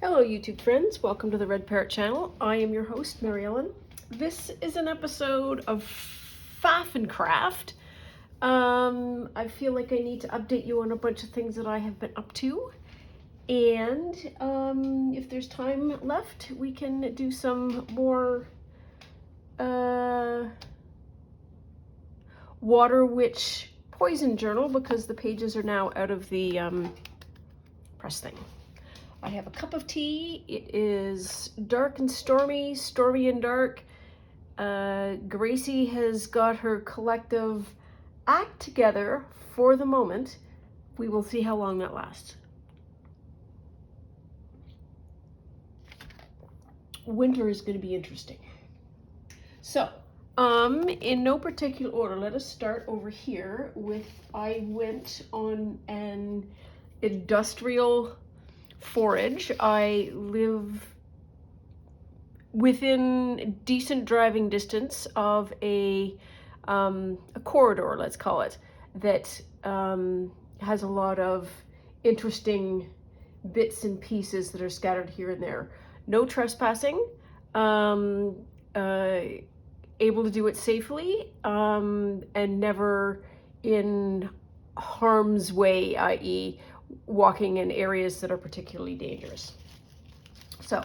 Hello YouTube friends, welcome to the Red Parrot channel. I am your host, Mary Ellen. This is an episode of Faff and Craft. I feel like I need to update you on a bunch of things that I have been up to. And if there's time left, we can do some more Water Witch Poison Journal because the pages are now out of the press thing. I have a cup of tea. It is dark and stormy, stormy and dark. Gracie has got her collective act together for the moment. We will see how long that lasts. Winter is going to be interesting. So, in no particular order, let us start over here with I went on an industrial forage. I live within decent driving distance of a corridor, let's call it, that has a lot of interesting bits and pieces that are scattered here and there. No trespassing, able to do it safely, and never in harm's way, i.e. walking in areas that are particularly dangerous. So,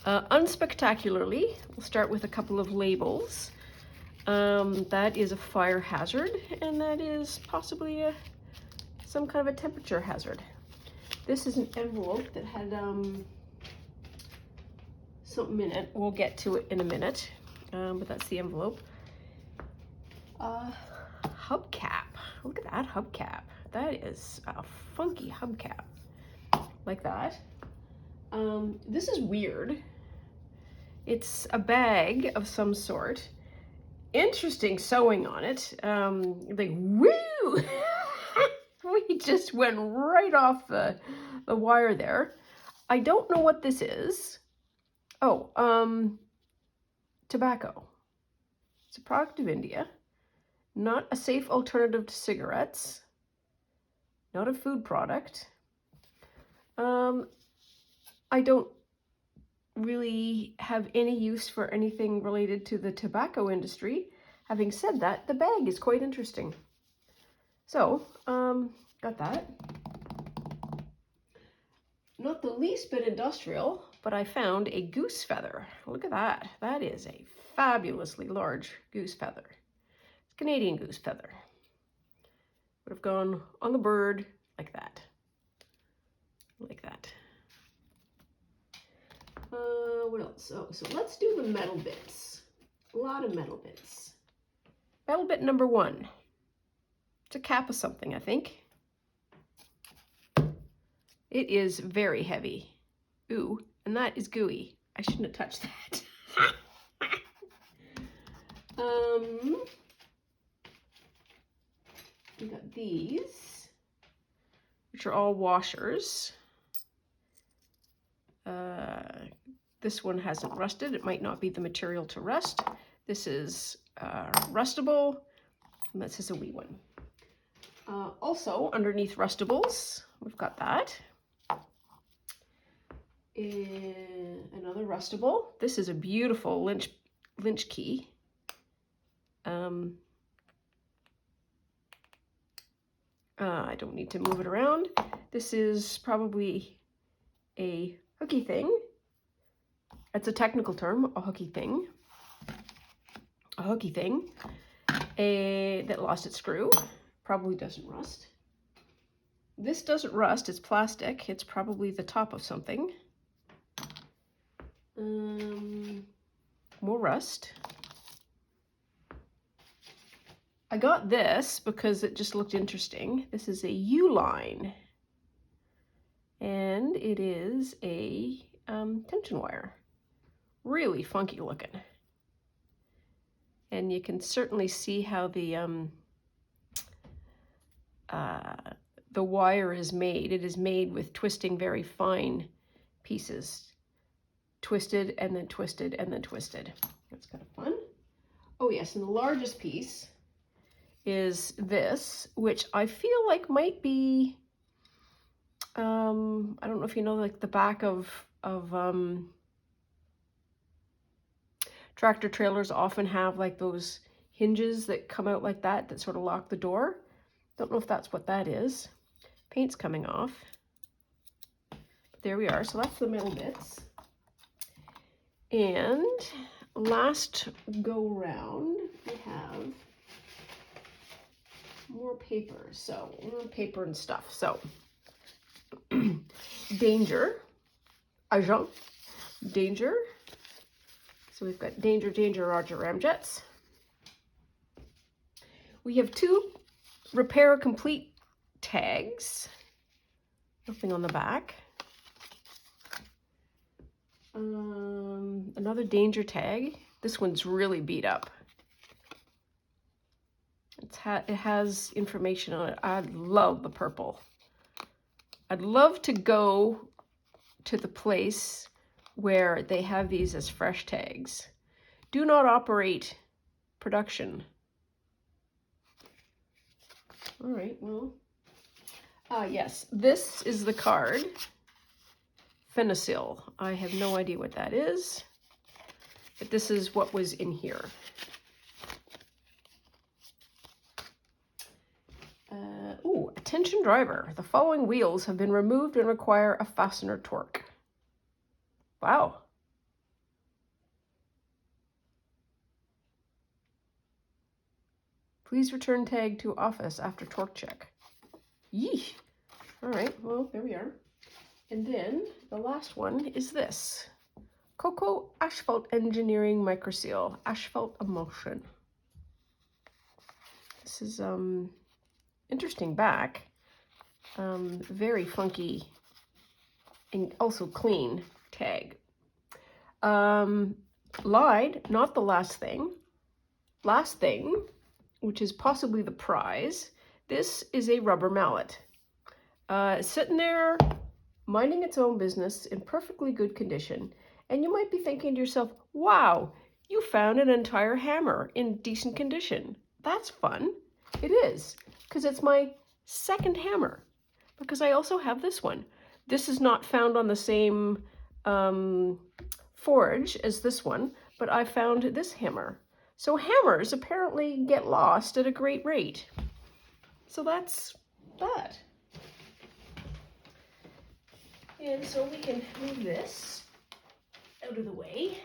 unspectacularly, we'll start with a couple of labels. That is a fire hazard, and that is possibly some kind of a temperature hazard. This is an envelope that had something in it. We'll get to it in a minute, but that's the envelope. Hubcap. Look at that hubcap. That is a funky hubcap, like that. This is weird. It's a bag of some sort. Interesting sewing on it. Like, woo! We just went right off the wire there. I don't know what this is. Oh, tobacco. It's a product of India. Not a safe alternative to cigarettes. Not a food product. I don't really have any use for anything related to the tobacco industry. Having said that, the bag is quite interesting. So, got that. Not the least bit industrial, but I found a goose feather. Look at that. That is a fabulously large goose feather. It's a Canadian goose feather. Would have gone on the bird like that. Like that. What else? Oh, so let's do the metal bits. A lot of metal bits. Metal bit number 1. It's a cap of something, I think. It is very heavy. Ooh, and that is gooey. I shouldn't have touched that. We got these, which are all washers. This one hasn't rusted. It might not be the material to rust. This is rustable, and this is a wee one. Also, underneath rustables, we've got that. Another rustable. This is a beautiful lynch key. I don't need to move it around. This is probably a hooky thing. It's a technical term, a hooky thing. A hooky thing that lost its screw. Probably doesn't rust. This doesn't rust, it's plastic. It's probably the top of something. More rust. I got this because it just looked interesting. This is a U-line. And it is a tension wire. Really funky looking. And you can certainly see how the wire is made. It is made with twisting very fine pieces. Twisted and then twisted and then twisted. That's kind of fun. Oh yes, and the largest piece is this, which I feel like might be, I don't know if you know, like the back of tractor trailers often have like those hinges that come out like that sort of lock the door. Don't know if that's what that is. Paint's coming off. But there we are. So that's the middle bits. And last go round, we have more paper. So more paper and stuff. So danger, agent, danger. So we've got danger, danger, Roger Ramjets. We have 2 repair complete tags. Nothing on the back. Another danger tag. This one's really beat up. It has information on it. I love the purple. I'd love to go to the place where they have these as fresh tags. Do not operate production. All right, well, yes, this is the card. Phenicil. I have no idea what that is, but this is what was in here. Attention driver. The following wheels have been removed and require a fastener torque. Wow. Please return tag to office after torque check. Yeesh. All right, well, there we are. And then the last one is this. Cocoa Asphalt Engineering Microseal Asphalt Emulsion. This is interesting back. Very funky and also clean tag. Lied, not the last thing. Last thing, which is possibly the prize. This is a rubber mallet. Sitting there, minding its own business in perfectly good condition. And you might be thinking to yourself, wow, you found an entire hammer in decent condition. That's fun. It is, because it's my second hammer. Because I also have this one. This is not found on the same forage as this one, but I found this hammer. So hammers apparently get lost at a great rate. So that's that. And so we can move this out of the way.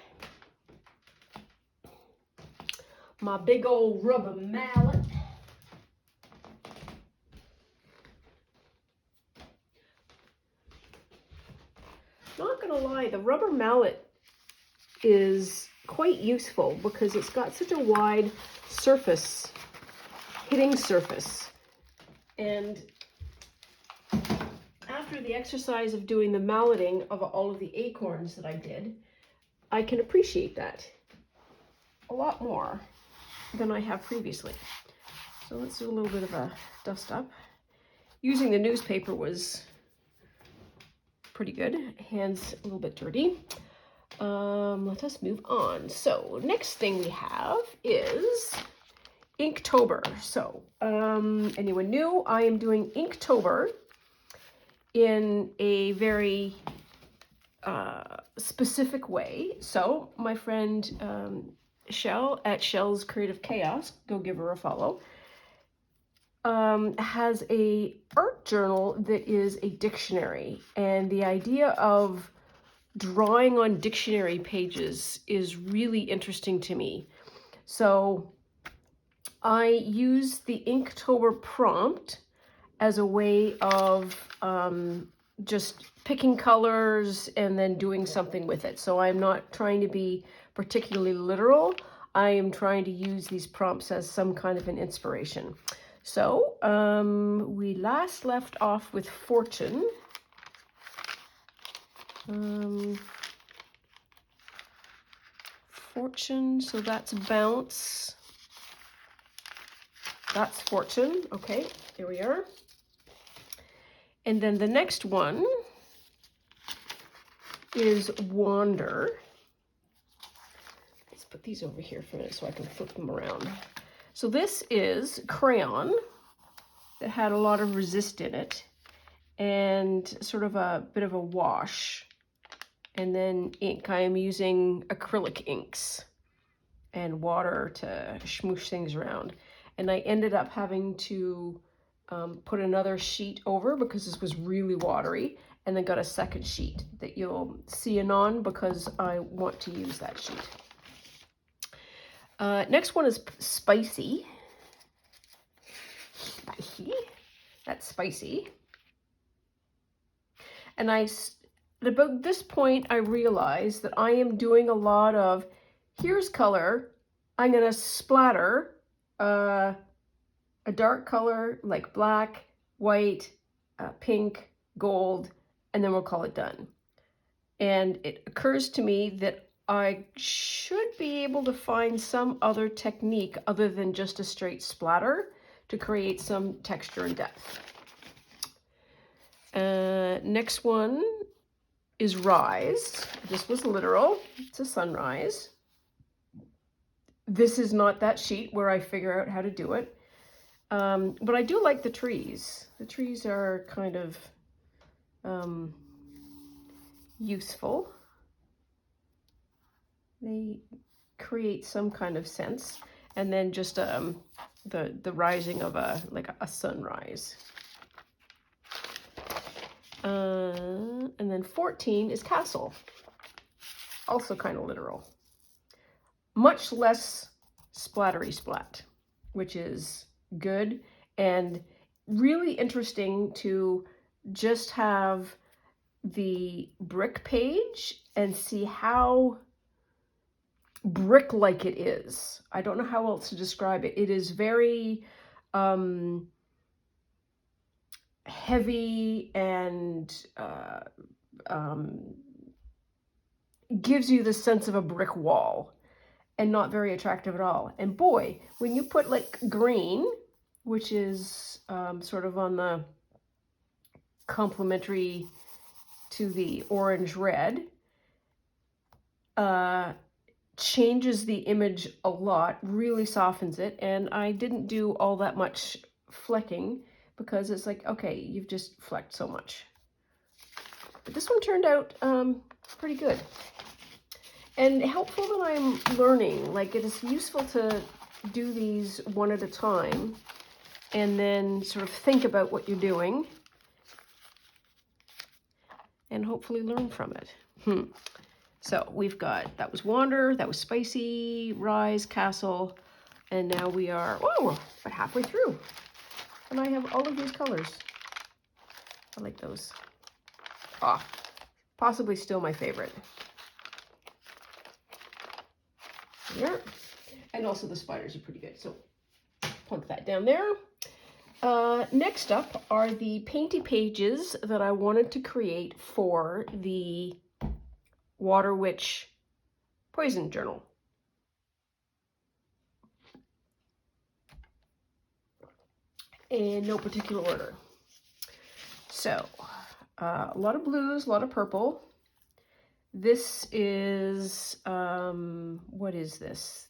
My big old rubber mallet. Not gonna lie, the rubber mallet is quite useful because it's got such a wide surface, hitting surface. And after the exercise of doing the malleting of all of the acorns that I did, I can appreciate that a lot more than I have previously. So let's do a little bit of a dust up. Using the newspaper was pretty good. Hands a little bit dirty. Let us move on. So next thing we have is Inktober. So anyone new, I am doing Inktober in a very specific way. So my friend Shell at Shell's Creative Chaos, go give her a follow, has a art journal that is a dictionary, and the idea of drawing on dictionary pages is really interesting to me. So I use the Inktober prompt as a way of just picking colors and then doing something with it. So I'm not trying to be particularly literal. I am trying to use these prompts as some kind of an inspiration. So we last left off with Fortune. Fortune, so that's Bounce. That's Fortune. Okay, here we are. And then the next one is Wander. Let's put these over here for a minute so I can flip them around. So this is crayon that had a lot of resist in it and sort of a bit of a wash. And then ink, I am using acrylic inks and water to smoosh things around. And I ended up having to put another sheet over because this was really watery, and then got a second sheet that you'll see anon because I want to use that sheet. Next one is spicy. Spicy. That's spicy. And at about this point, I realized that I am doing a lot of, here's color, I'm going to splatter a dark color like black, white, pink, gold, and then we'll call it done. And it occurs to me that I should be able to find some other technique other than just a straight splatter to create some texture and depth. Next one is rise. This was literal. It's a sunrise. This is not that sheet where I figure out how to do it. But I do like the trees. The trees are kind of useful. They create some kind of sense. And then just the rising of a sunrise. And then 14 is castle. Also kind of literal. Much less splattery splat, which is good and really interesting to just have the brick page and see how brick-like it is. I don't know how else to describe it. It is very heavy and gives you the sense of a brick wall and not very attractive at all. And boy, when you put like green, which is sort of on the complementary to the orange red, changes the image a lot, really softens it. And I didn't do all that much flecking because it's like, okay, you've just flecked so much. But this one turned out pretty good. And helpful that I'm learning. Like, it is useful to do these one at a time and then sort of think about what you're doing and hopefully learn from it. So we've got, that was wander, that was spicy, rise, castle, and now we are, oh, we're about halfway through. And I have all of these colors. I like those. Ah, possibly still my favorite. There. And also the spiders are pretty good. So plunk that down there. Next up are the painty pages that I wanted to create for the Water Witch Poison Journal. In no particular order. So, a lot of blues, a lot of purple. This is, what is this?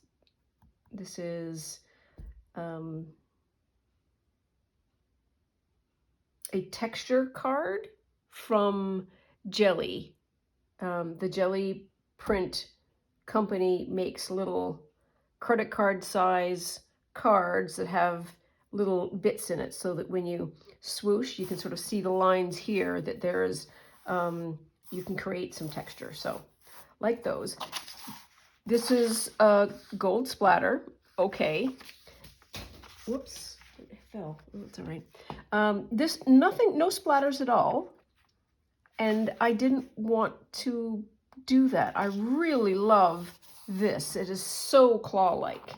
This is a texture card from Jelly. The Jelly print company makes little credit card size cards that have little bits in it so that when you swoosh, you can sort of see the lines here that there is, you can create some texture. So like those. This is a gold splatter. Okay. Whoops, it fell. Oh, it's all right. No splatters at all. And I didn't want to do that. I really love this. It is so claw-like.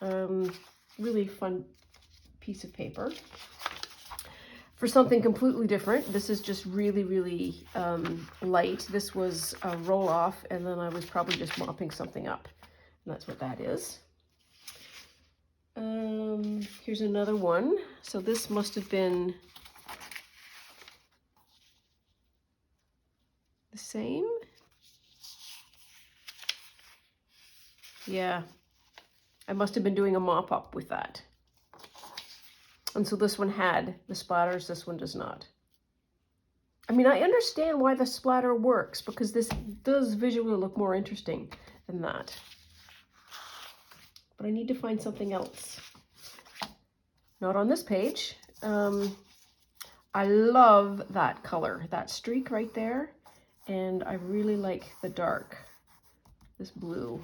Really fun piece of paper. For something completely different, this is just really, really light. This was a roll-off, and then I was probably just mopping something up. And that's what that is. Here's another one. So this must have been the same. Yeah, I must have been doing a mop-up with that. And so this one had the splatters, this one does not. I mean, I understand why the splatter works, because this does visually look more interesting than that. But I need to find something else. Not on this page. I love that color, that streak right there. And I really like the dark, this blue.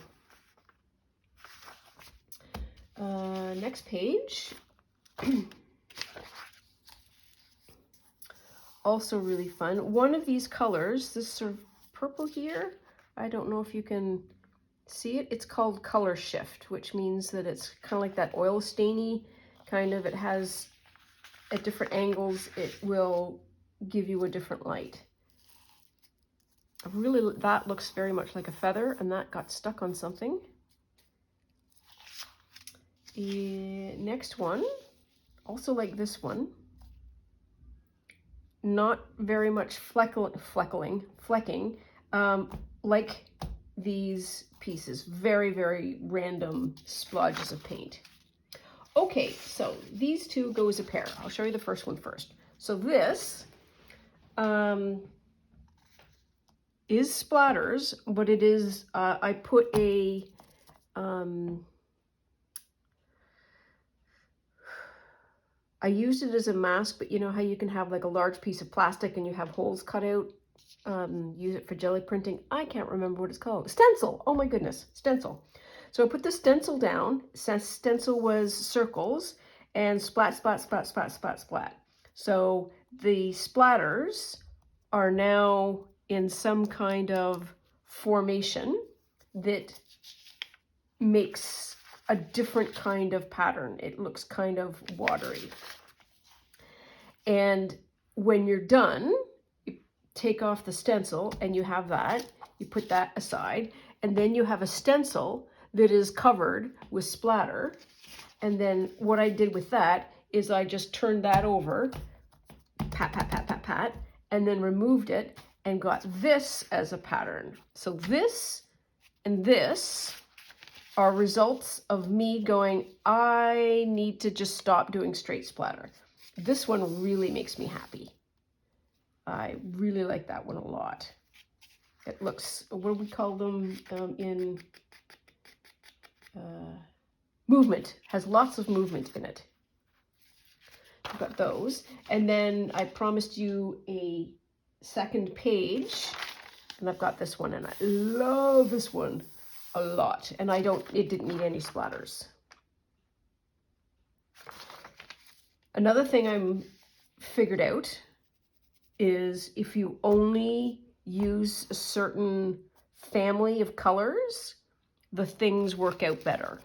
Next page. Also really fun. One of these colors, this sort of purple here, I don't know if you can see it. It's called color shift, which means that it's kind of like that oil stainy kind of. It has, at different angles, it will give you a different light. Really, that looks very much like a feather, and that got stuck on something. Next one, also like this one. Not very much flecking, like these pieces. Very, very random splodges of paint. Okay, so these two go as a pair. I'll show you the first one first. So this is splatters, but it is, I put a, I used it as a mask, but you know how you can have like a large piece of plastic and you have holes cut out? Use it for jelly printing. I can't remember what it's called. Stencil. Oh my goodness, stencil. So I put the stencil down. Stencil was circles and splat, splat, splat, splat, splat, splat. So the splatters are now in some kind of formation that makes a different kind of pattern. It looks kind of watery. And when you're done, you take off the stencil and you have that. You put that aside. And then you have a stencil that is covered with splatter. And then what I did with that is I just turned that over, pat, pat, pat, pat, pat, and then removed it and got this as a pattern. So this and this are results of me going, I need to just stop doing straight splatter. This one really makes me happy. I really like that one a lot. It looks, what do we call them in movement, has lots of movement in it. I've got those. And then I promised you a second page, and I've got this one, and I love this one a lot. And it didn't need any splatters. Another thing I'm figured out is if you only use a certain family of colors, the things work out better.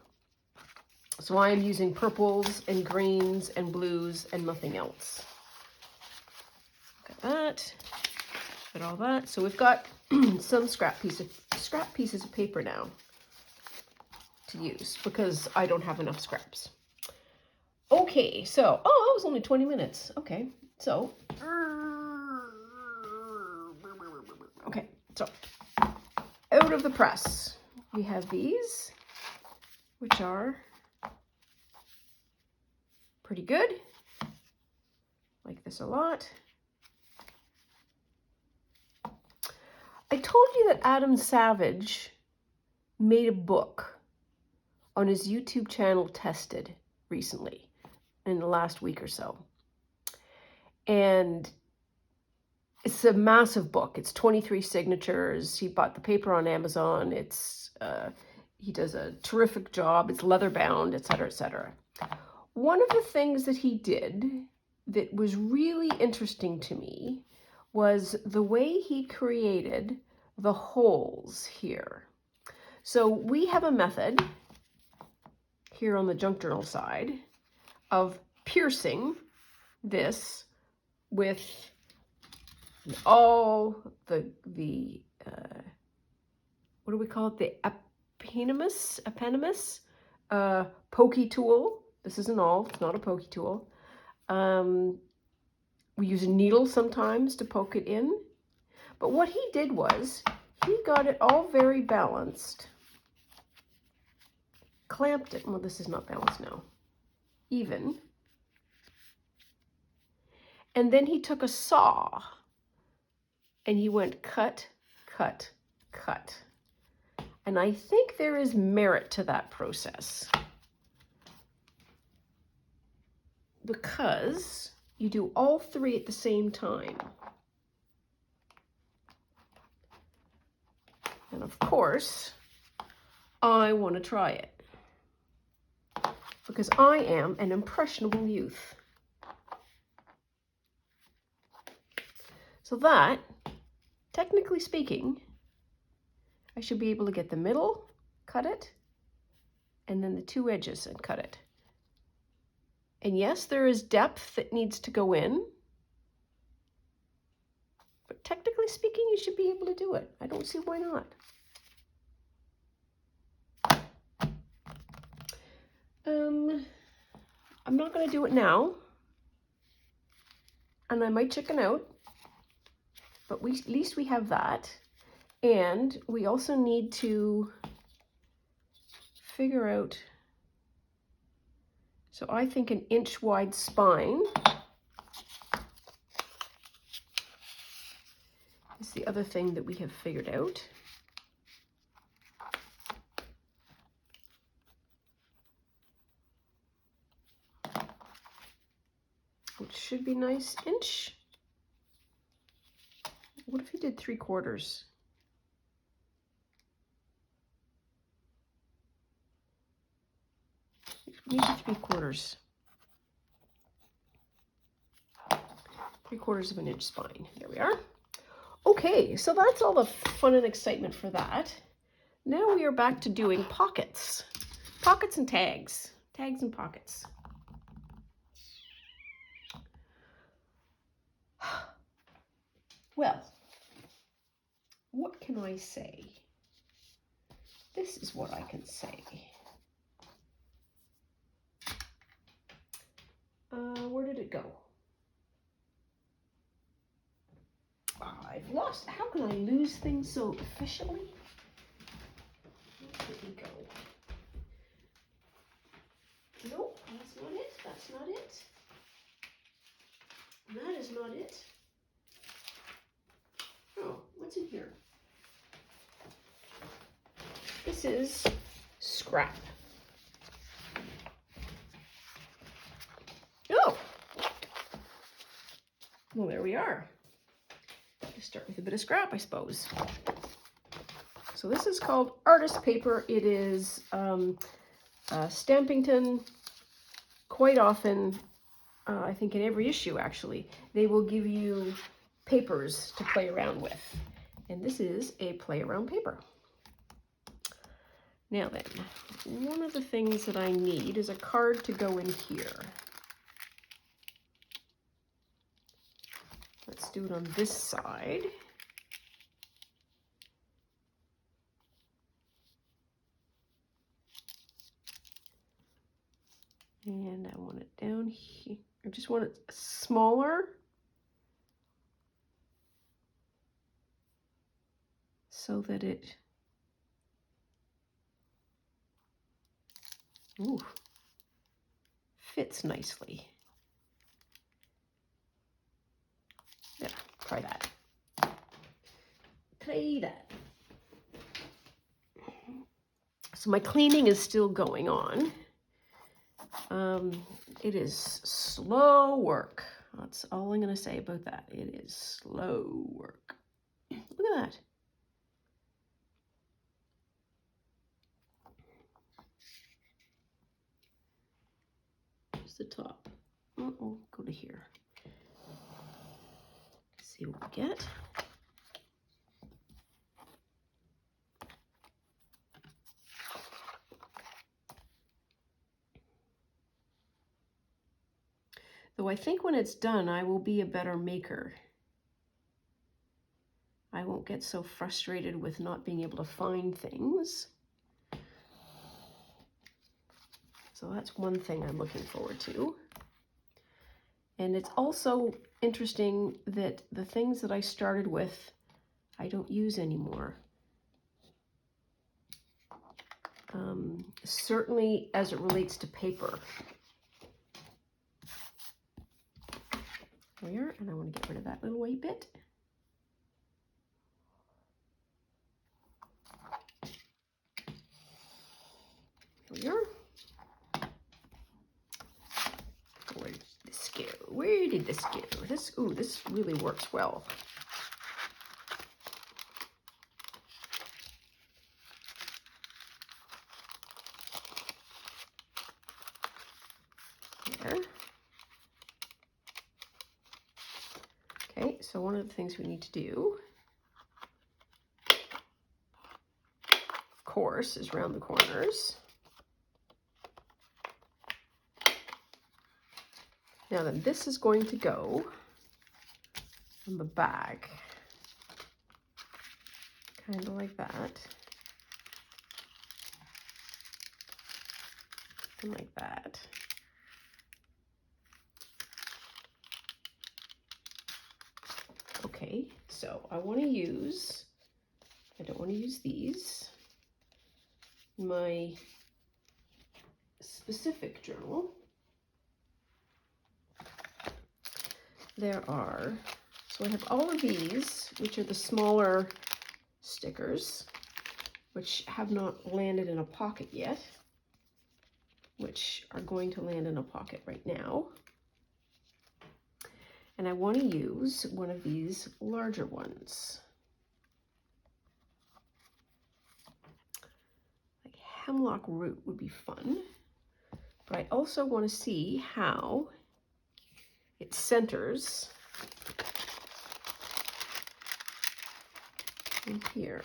So I'm using purples and greens and blues and nothing else. Got that, got all that. So we've got some scrap pieces of paper now to use because I don't have enough scraps. Okay, so, oh, it was only 20 minutes. Okay, so, okay, so, out of the press, we have these, which are pretty good. Like this a lot. I told you that Adam Savage made a book on his YouTube channel, Tested, recently, in the last week or so. And it's a massive book. It's 23 signatures. He bought the paper on Amazon. It's he does a terrific job. It's leather bound, etc., etc. One of the things that he did that was really interesting to me was the way he created the holes here. So we have a method here on the junk journal side of piercing this with all the what do we call it? The eponymous pokey tool. This isn't all, it's not a pokey tool. We use a needle sometimes to poke it in. But what he did was, he got it all very balanced, clamped it, well this is not balanced now, even. And then he took a saw and he went cut, cut, cut. And I think there is merit to that process, because you do all three at the same time. And of course, I want to try it, because I am an impressionable youth. So that, technically speaking, I should be able to get the middle, cut it, and then the two edges and cut it. And yes, there is depth that needs to go in, but technically speaking, you should be able to do it. I don't see why not. I'm not going to do it now, and I might chicken out, but at least we have that. And we also need to figure out, so I think an inch wide spine is the other thing that we have figured out. Which should be nice. Inch. What if you did 3/4? Maybe 3/4. 3/4 of an inch spine. There we are. Okay, so that's all the fun and excitement for that. Now we are back to doing pockets. Pockets and tags. Tags and pockets. Well, what can I say? This is what I can say. Where did it go? I've lost. How can I lose things so efficiently? Where did it go? Nope, that's not it. That's not it. That is not it. Oh, what's in here? This is scrap. Oh! Well, there we are. Let's start with a bit of scrap, I suppose. So this is called artist paper. It is Stampington. Quite often, I think in every issue actually, they will give you papers to play around with. And this is a play around paper. Now then, one of the things that I need is a card to go in here. Let's do it on this side. And I want it down here. I just want it smaller, so that it fits nicely. Yeah, try that. Try that. So my cleaning is still going on. It is slow work. That's all I'm going to say about that. It is slow work. Look at that. Just the top. Go to here. See what we get. Though I think when it's done, I will be a better maker. I won't get so frustrated with not being able to find things. So that's one thing I'm looking forward to. And it's also interesting that the things that I started with, I don't use anymore. Certainly as it relates to paper. There, and I want to get rid of that little white bit. here. Where did this go? Where did this go? This, ooh, this really works well. There. Okay, so one of the things we need to do, of course, is round the corners. Now then, this is going to go on the back, kind of like that, and like that. Okay, so I want to use, I don't want to use these. My specific journal, there are, so I have all of these, which are the smaller stickers, which have not landed in a pocket yet, which are going to land in a pocket right now. And I want to use one of these larger ones. Like hemlock root would be fun, but I also want to see how it centers in here.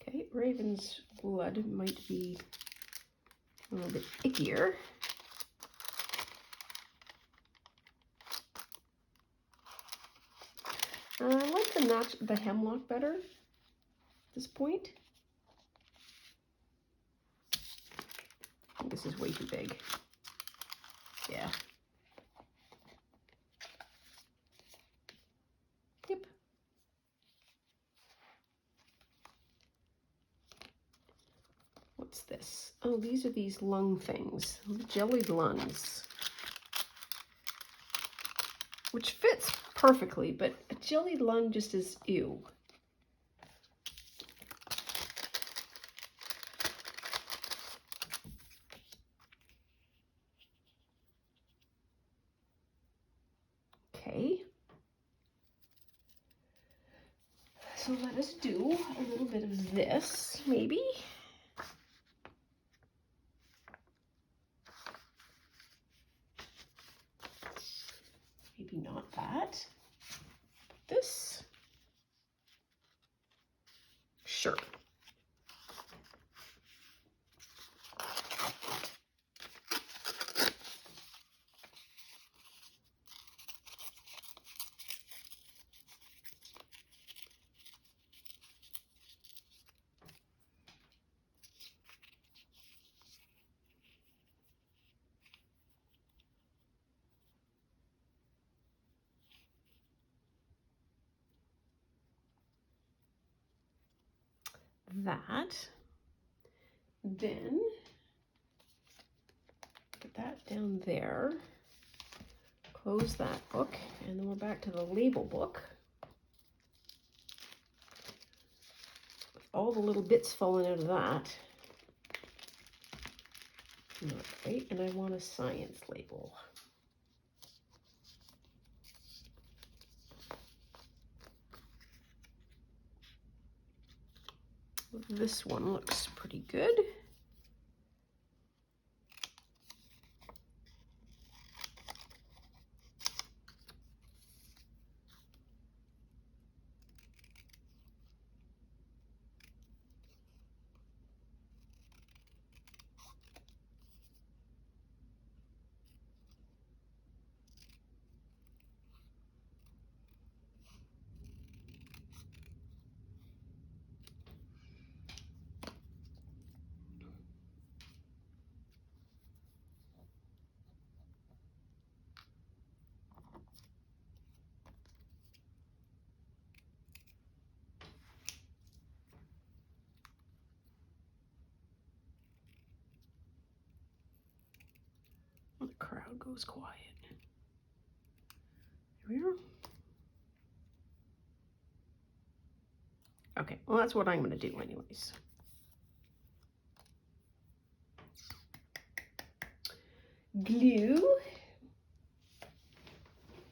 Okay, Raven's blood might be a little bit ickier. I like the hemlock better at this point. I think this is way too big. Yeah. Yep. What's this? Oh, these are these lung things, jellied lungs, which fits perfectly, but a jellied lung just is ew. Okay. So let us do a little bit of this, maybe. Maybe not that. This. Sure. That. Then put that down there. Close that book, and then we're back to the label book. With all the little bits falling out of that. Not right, and I want a science label. This one looks pretty good. crowd goes quiet. Here we are. Okay, well, that's what I'm going to do anyways. Glue.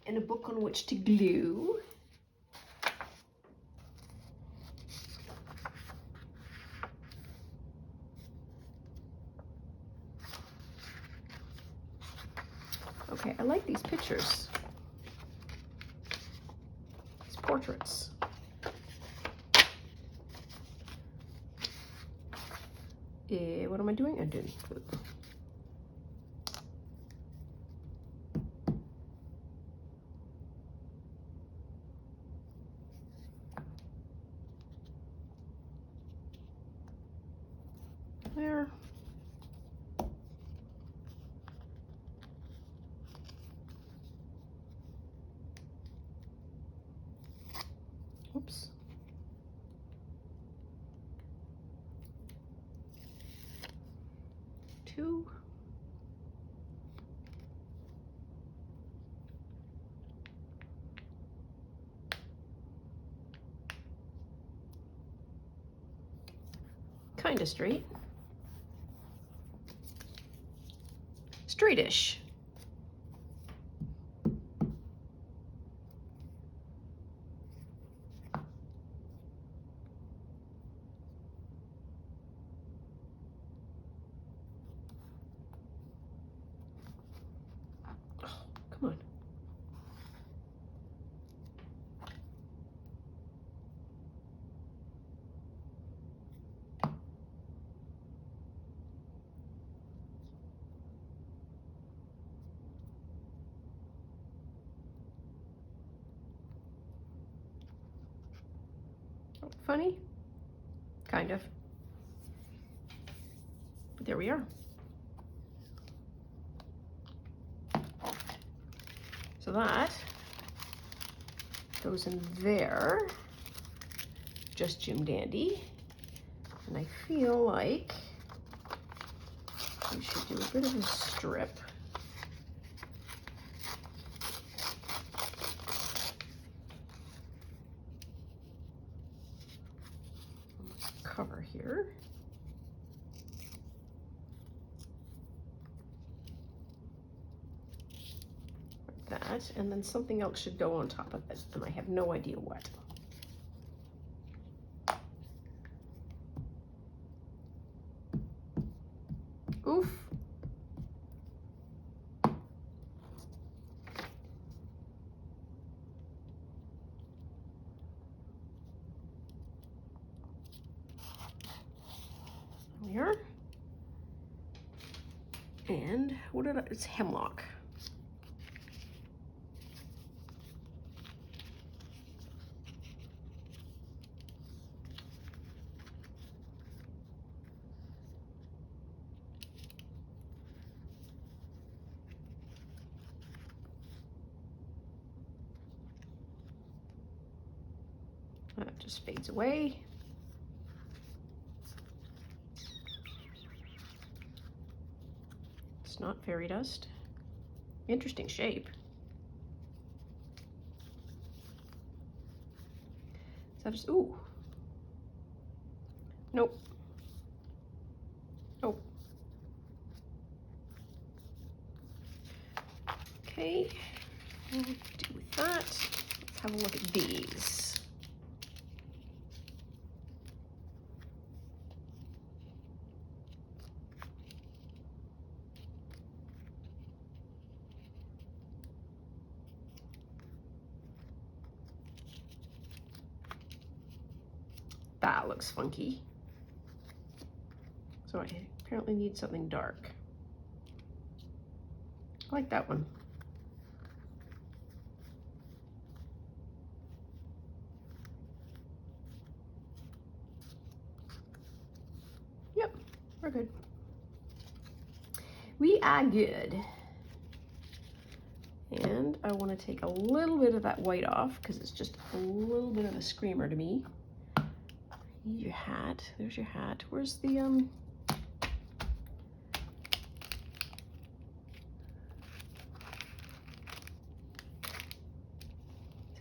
And a book on which to glue. Okay, I like these pictures. These portraits. What am I doing? I'm doing glue. There. Oops. Two. Kind of straight. Straightish. Oh, come on. Funny? Kind of. There we are. So that goes in there. Just Jim Dandy. And I feel like we should do a bit of a strip. Cover here. Like that, and then something else should go on top of it, and I have no idea what. Oof. Here. And what did I, it's hemlock. That just fades away. It's not fairy dust. Interesting shape. Is that just, ooh. Nope. Nope. Okay, what do we do with that? Let's have a look at these. That looks funky. So I apparently need something dark. I like that one. Yep, we're good. We are good. And I want to take a little bit of that white off because it's just a little bit of a screamer to me. Need your hat. There's your hat. Where's the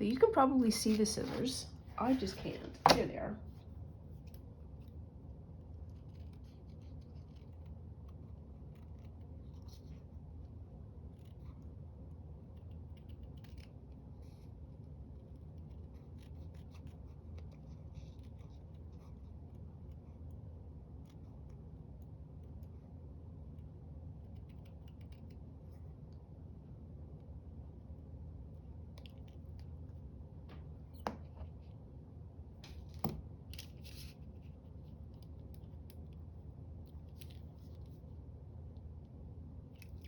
So you can probably see the scissors. I just can't. Here they are.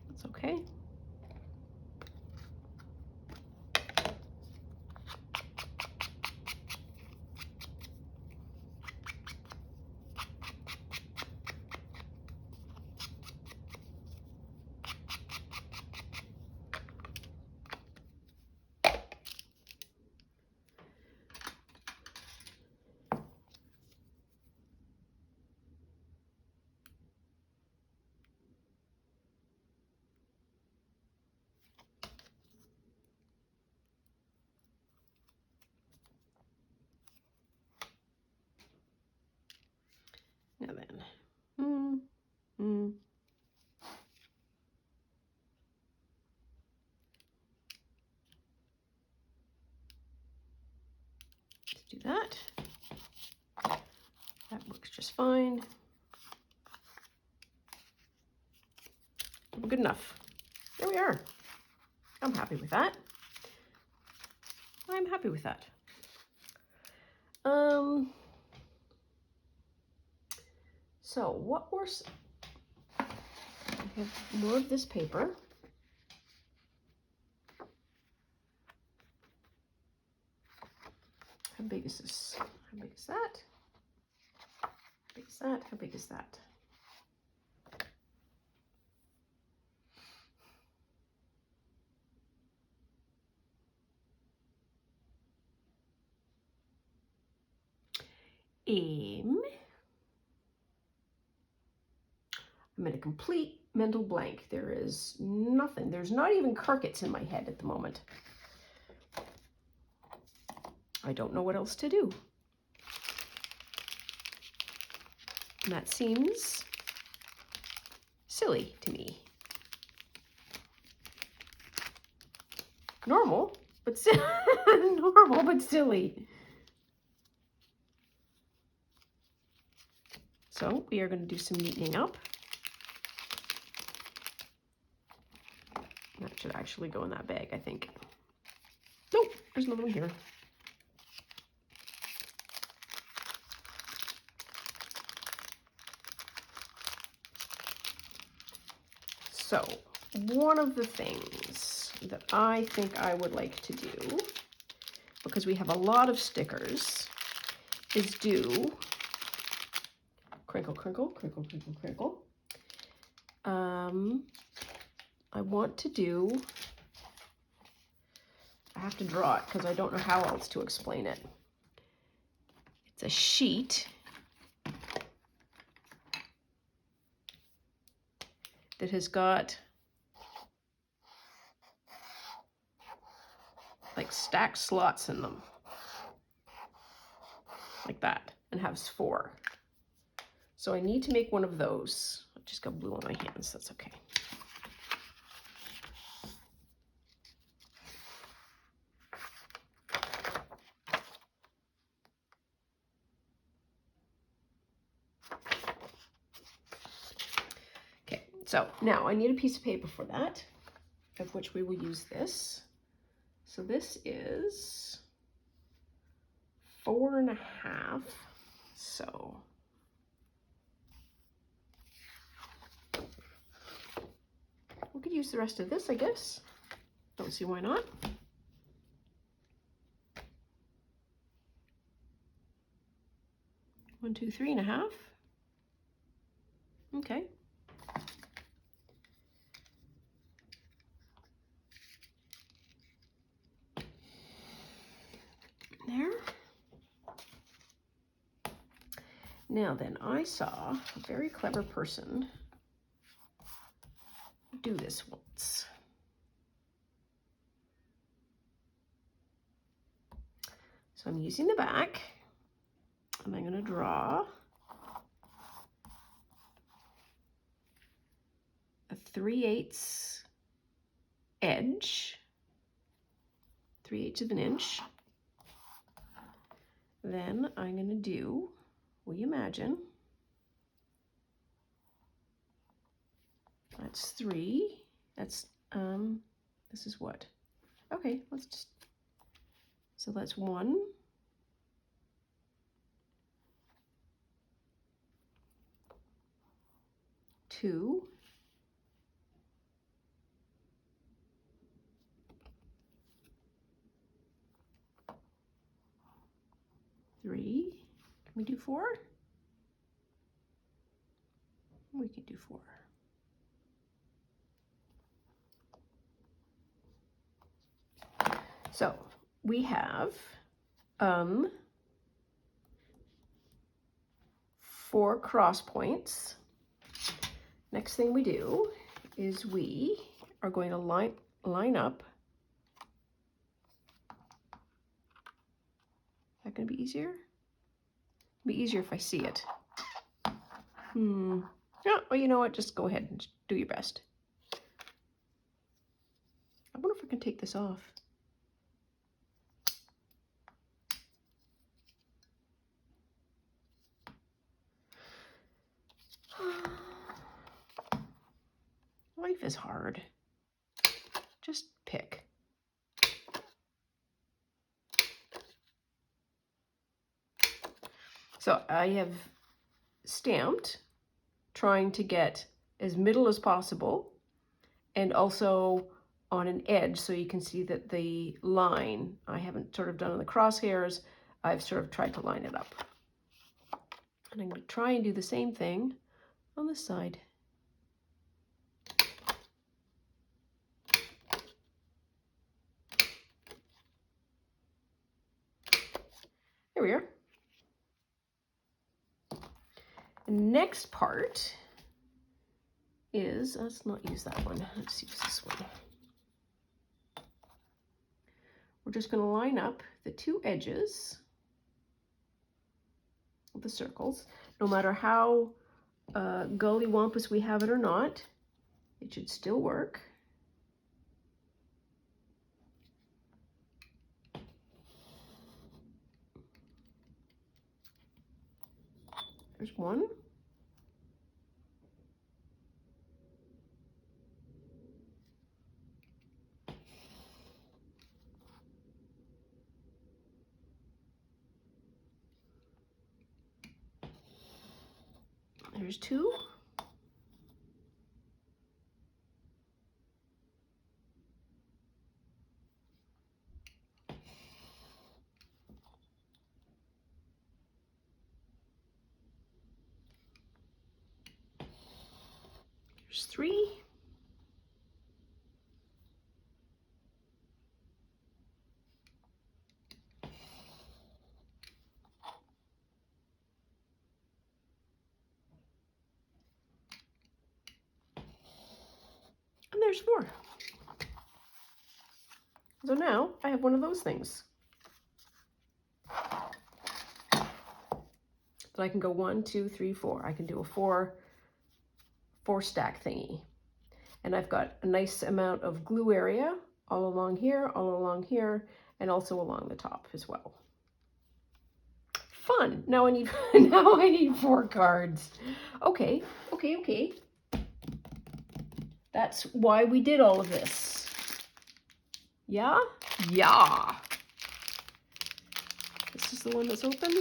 It's okay. Now then, let's do that. That works just fine. Good enough. There we are. I'm happy with that. I'm happy with that. So what we're, I have more of this paper. How big is this? How big is that? How big is that? How big is that? I'm at a complete mental blank. There is nothing. There's not even crickets in my head at the moment. I don't know what else to do. And that seems silly to me. Normal, but normal, but silly. So we are going to do some neatening up. That should actually go in that bag, I think. Nope, there's another one here. So one of the things that I think I would like to do, because we have a lot of stickers, is do crinkle, crinkle, crinkle, crinkle, crinkle. I want to do, I have to draw it because I don't know how else to explain it. It's a sheet that has got like stacked slots in them, like that, and has 4. So I need to make one of those. I just got blue on my hands, that's okay. Okay, so now I need a piece of paper for that, of which we will use this. So this is 4.5. So we could use the rest of this, I guess. Don't see why not. One, 2, 3.5. Okay. There. Now then, I saw a very clever person do this once. So I'm using the back, and I'm going to draw a 3/8 edge, 3/8 of an inch. Then I'm going to do, we imagine, that's 3, that's, this is what? Okay, let's just, so that's 1, 2, 3, can we do 4? We can do 4. So we have 4 cross points. Next thing we do is we are going to line up. Is that going to be easier? It'll be easier if I see it. Yeah, well, you know what? Just go ahead and do your best. I wonder if I can take this off. Life is hard. Just pick. So I have stamped, trying to get as middle as possible, and also on an edge so you can see that the line, I haven't sort of done on the crosshairs, I've sort of tried to line it up. And I'm going to try and do the same thing on this side. There we are. The next part is, let's not use that one, let's use this one. We're just going to line up the 2 edges of the circles. No matter how gully-wampus we have it or not, it should still work. There's 1. There's 2. There's 3. And there's 4. So now I have one of those things. So I can go 1, 2, 3, 4. I can do a 4 stack thingy. And I've got a nice amount of glue area all along here, and also along the top as well. Fun. Now I need now I need 4 cards. Okay. That's why we did all of this. Yeah? Yeah. This is the one that's open.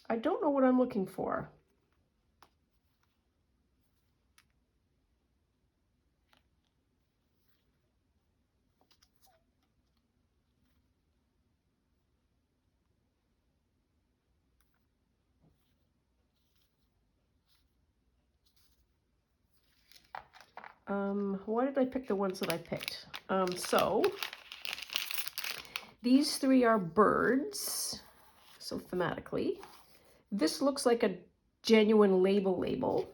I don't know what I'm looking for. Why did I pick the ones that I picked? So these three are birds, so thematically. This looks like a genuine label.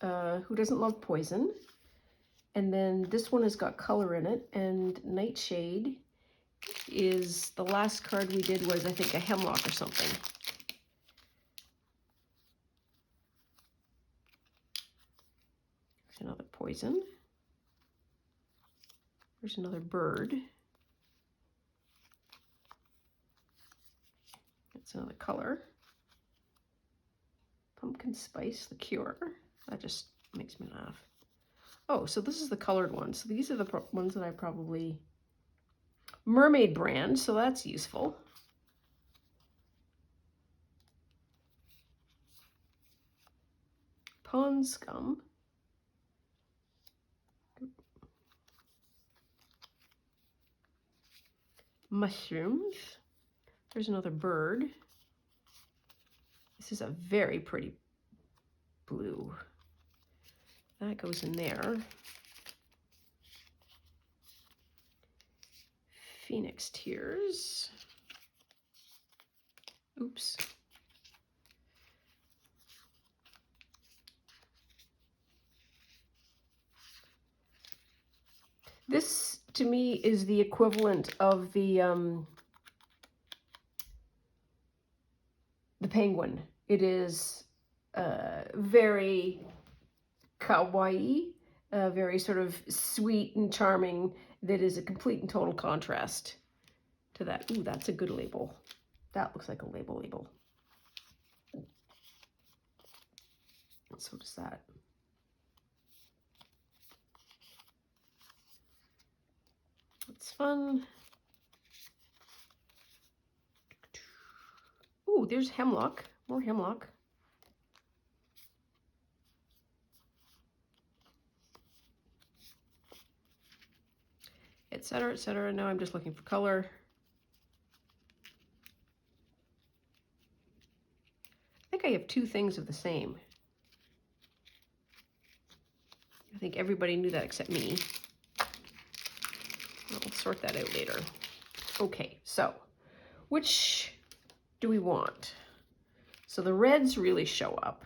Who doesn't love poison? And then this one has got color in it, and Nightshade is, the last card we did was, I think, a hemlock or something. There's another poison. There's another bird. That's another color. Pumpkin spice liqueur. That just makes me laugh. Oh, so this is the colored one. So these are the ones that I probably... Mermaid brand, so that's useful. Pond scum. Mushrooms. There's another bird. This is a very pretty blue. That goes in there. Phoenix tears. Oops. This, to me, is the equivalent of the penguin. It is very kawaii, very sort of sweet and charming, that is a complete and total contrast to that. Ooh, that's a good label. That looks like a label. So does that. It's fun. Ooh, there's hemlock. More hemlock. Etc., etc. Now I'm just looking for color. I think I have two things of the same. I think everybody knew that except me. I'll sort that out later. Okay, so which do we want? So the reds really show up.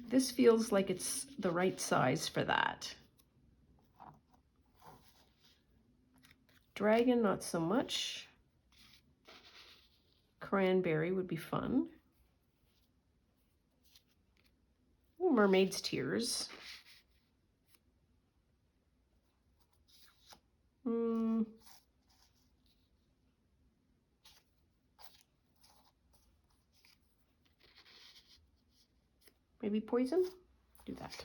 This feels like it's the right size for that. Dragon, not so much. Cranberry would be fun. Ooh, mermaid's tears. Maybe poison? Do that.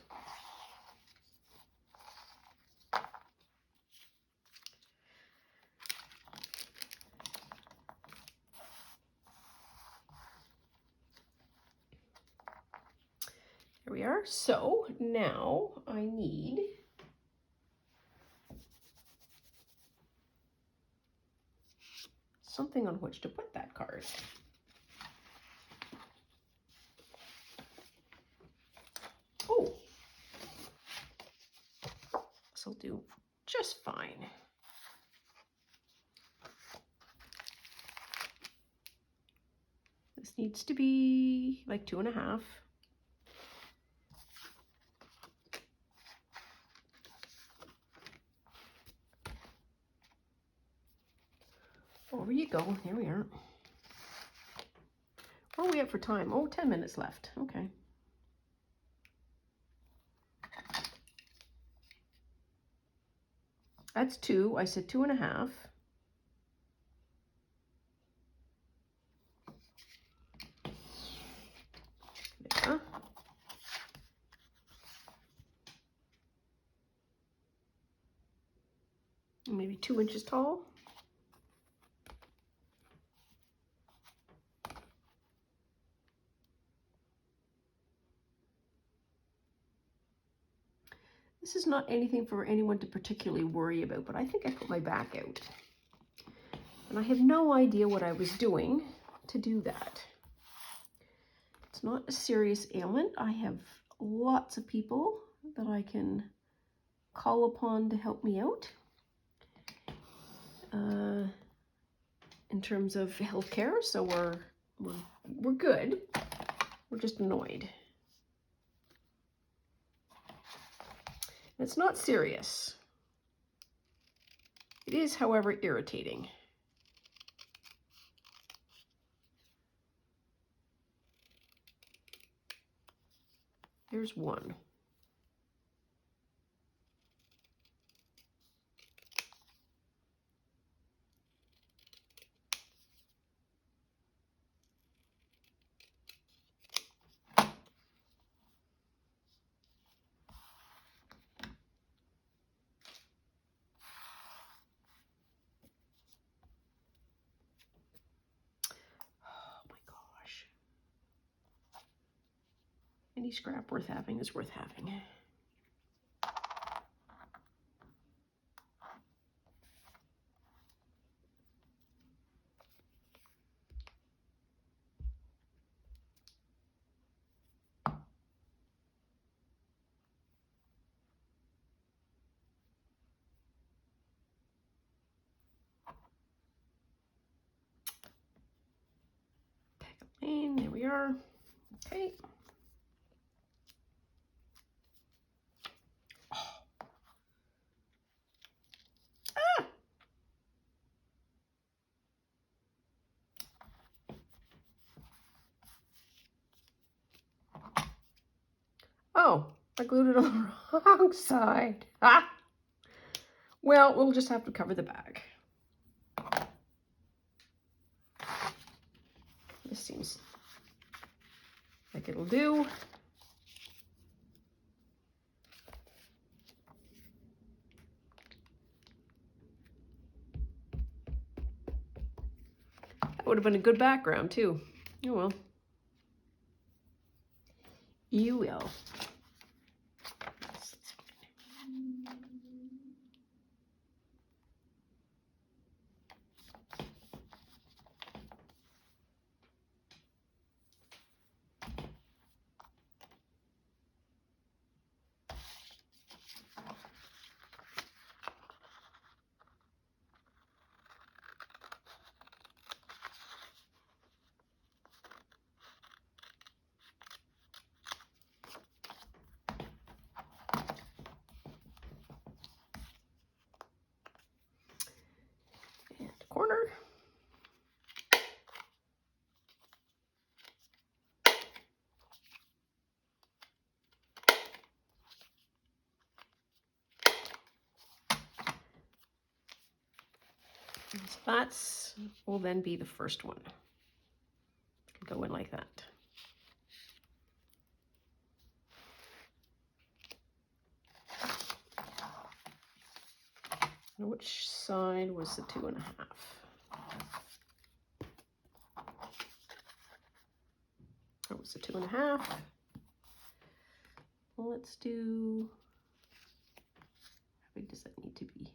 There we are. So now I need something on which to put that card. Oh, this will do just fine. This needs to be like 2.5. Over you go. Here we are. Where are we at for time? Oh, 10 minutes left. Okay. That's 2. I said 2.5. There. Maybe 2 inches tall. This is not anything for anyone to particularly worry about, but I think I put my back out. And I have no idea what I was doing to do that. It's not a serious ailment. I have lots of people that I can call upon to help me out in terms of healthcare. So we're good. We're just annoyed. It's not serious. It is, however, irritating. There's one. Any scrap worth having is worth having. There we are. Okay. Oh, I glued it on the wrong side. Ah! Well, we'll just have to cover the bag. This seems like it'll do. That would have been a good background too. Oh well. You will. Corner. So that's will then be the first one. Go in like that. Now which side was the 2.5? That was the 2.5. Well, let's do, how big does that need to be?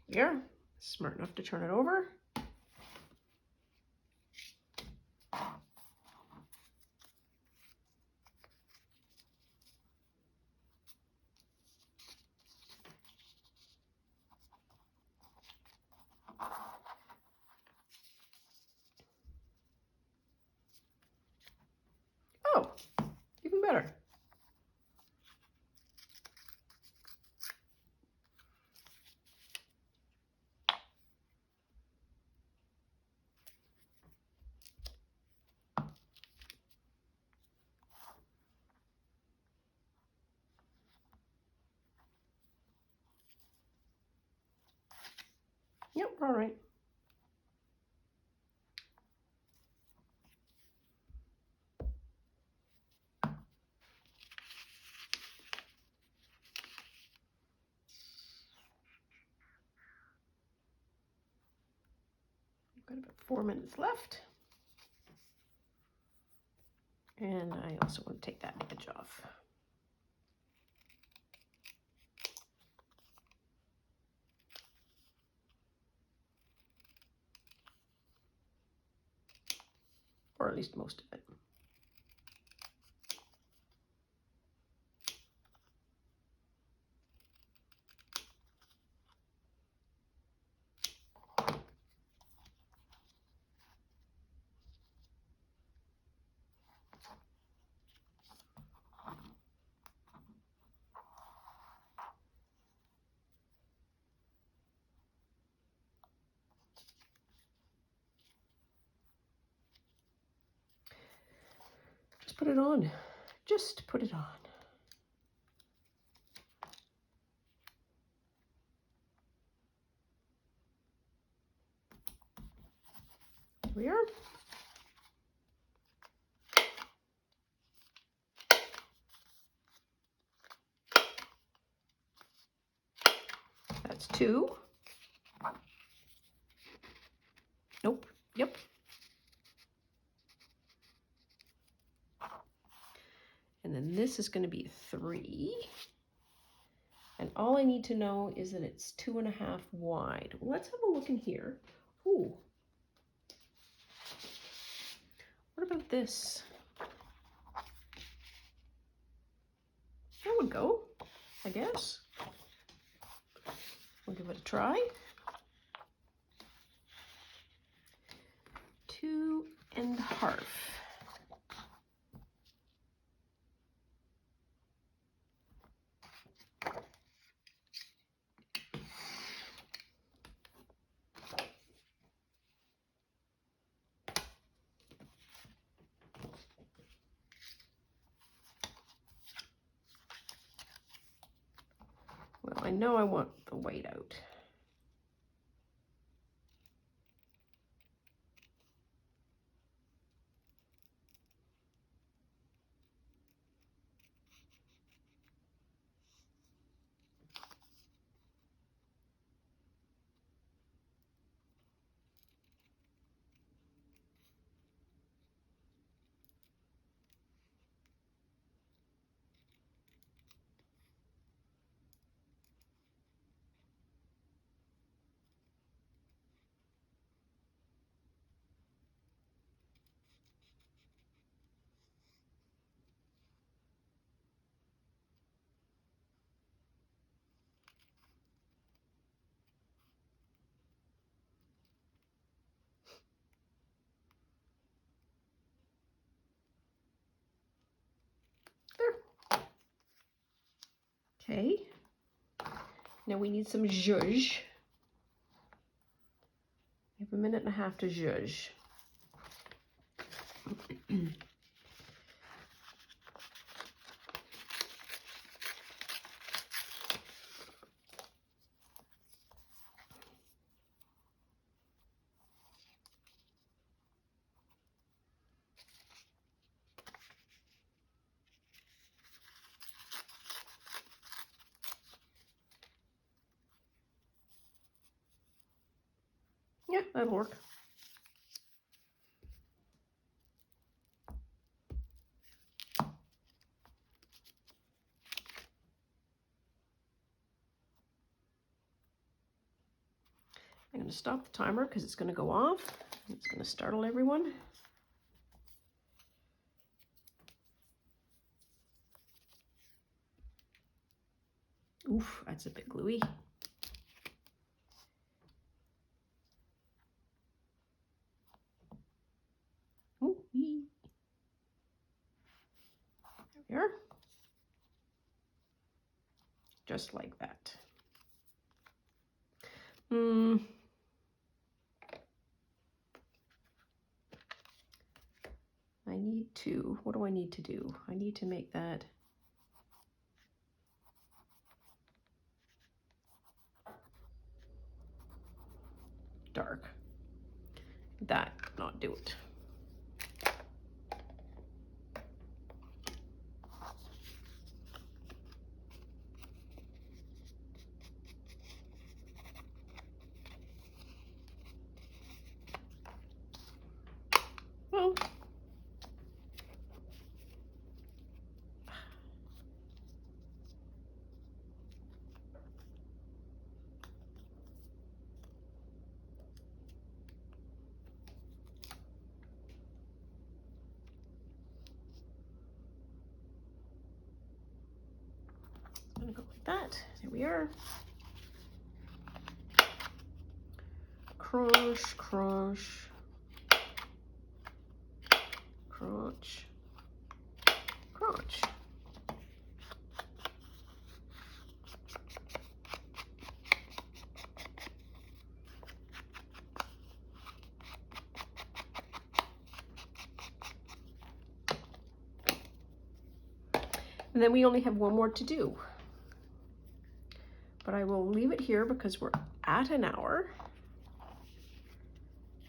Here, smart enough to turn it over. Oh, even better. Yep, all right. Got about 4 minutes left. And I also want to take that edge off. Or at least most of it. Just put it on. Just put it on. Here we are. That's 2. Nope. Yep. And then this is going to be 3. And all I need to know is that it's 2.5 wide. Let's have a look in here. Ooh. What about this? That would go, I guess. We'll give it a try. 2.5. Well, I know I want the white out. There. Okay. Now we need some zhuzh. We have 1.5 minutes to zhuzh. Yeah, that'll work. I'm going to stop the timer because it's going to go off. It's going to startle everyone. Oof, that's a bit gluey. Ooh, wee. There we are. Just like that. I need to, what do I need to do? I need to make that dark. That, not do it. that. There we are. Crunch, crunch, crunch, crunch. And then we only have one more to do. But I will leave it here because we're at an hour.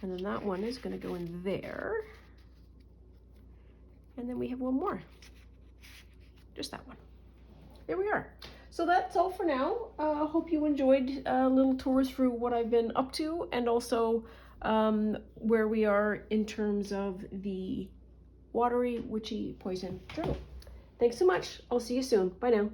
And then that one is going to go in there. And then we have one more. Just that one. There we are. So that's all for now. Hope you enjoyed little tours through what I've been up to, and also where we are in terms of the watery, witchy poison journal. Thanks so much. I'll see you soon. Bye now.